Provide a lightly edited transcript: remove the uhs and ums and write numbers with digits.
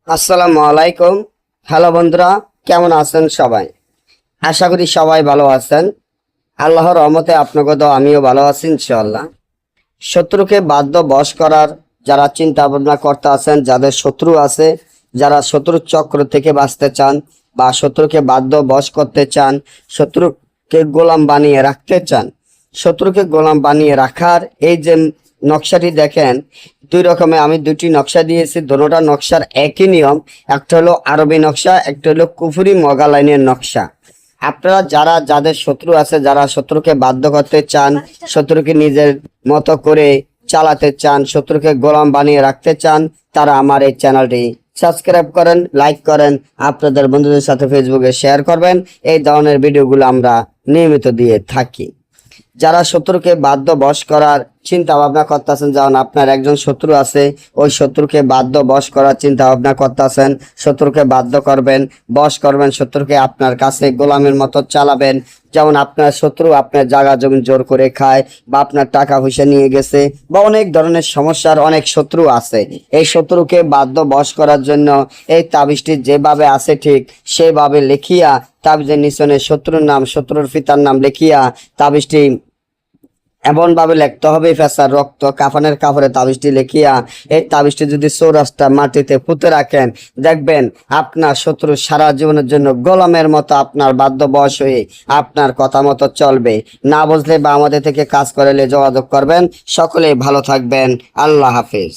আসসালামু আলাইকুম। হ্যালো বন্ধুরা, কেমন আছেন সবাই? আশা করি সবাই ভালো আছেন। আল্লাহর রহমতে আপনাকে তো আমিও ভালো আছি ইনশাআল্লাহ। শত্রুকে বাধ্য বশ করার যারা চিন্তা ভাবনা করতে আছেন, যাদের শত্রু আছে, যারা শত্রুর চক্র থেকে বাঁচতে চান বা শত্রুকে বাধ্য বশ করতে চান, শত্রুকে গোলাম বানিয়ে রাখতে চান, শত্রুকে গোলাম বানিয়ে রাখার এই যে নকশাটি দেখেন, দুই রকমের আমি দুটি নকশা দিয়েছি। দোনোটা নকশার একই নিয়ম। একটা হলো আরবি নকশা, একটা হলো কুফরি মগা লাইনের নকশা। আপনারা যারা যাদের শত্রু আছে, যারা শত্রুকে বাধ্য করতে চান, শত্রুকে নিজের মতো করে চালাতে চান, শত্রুকে গোলাম বানিয়ে রাখতে চান, তারা আমার এই চ্যানেলটি সাবস্ক্রাইব করেন, লাইক করেন, আপনাদের বন্ধুদের সাথে ফেসবুকে শেয়ার করবেন। এই ধরনের ভিডিওগুলো আমরা নিয়মিত দিয়ে থাকি। যারা শত্রুকে বাধ্য বশ করার চিন্তা ভাবনা করতেছেন, যেমন আপনার একজন শত্রু আছে, ওই শত্রুকে বাধ্য বশ করার চিন্তা ভাবনা করতেছেন, শত্রুকে বাধ্য করবেন, বশ করবেন, শত্রুকে আপনার কাছে গোলামের মতো চালাবেন। যেমন আপনার শত্রু আপনার জায়গা জমি জোর করে খায়, বা আপনার টাকা পয়সা নিয়ে গেছে, বা অনেক ধরনের সমস্যার অনেক শত্রু আছে। এই শত্রুকে বাধ্য বশ করার জন্য এই তাবিজটি যেভাবে আছে ঠিক সেভাবে লিখিয়া, তাবিজের নিচনে শত্রুর নাম, শত্রুর পিতার নাম লিখিয়া তাবিজটি এমন ভাবে লিখতে হবে, ফেসার রক্ত কাফনের কাপড়ে তাবিজটি লিখিয়া এই তাবিজটি যদি চৌরাস্তা মাটিতে পুঁতে রাখেন, দেখবেন আপনার শত্রু সারা জীবনের জন্য গোলামের মতো আপনার বাধ্য বশ হয়ে আপনার কথা মতো চলবে। না বুঝলে বা আমাদের থেকে কাজ করালে যোগাযোগ করবেন। সকলেই ভালো থাকবেন। আল্লাহ হাফেজ।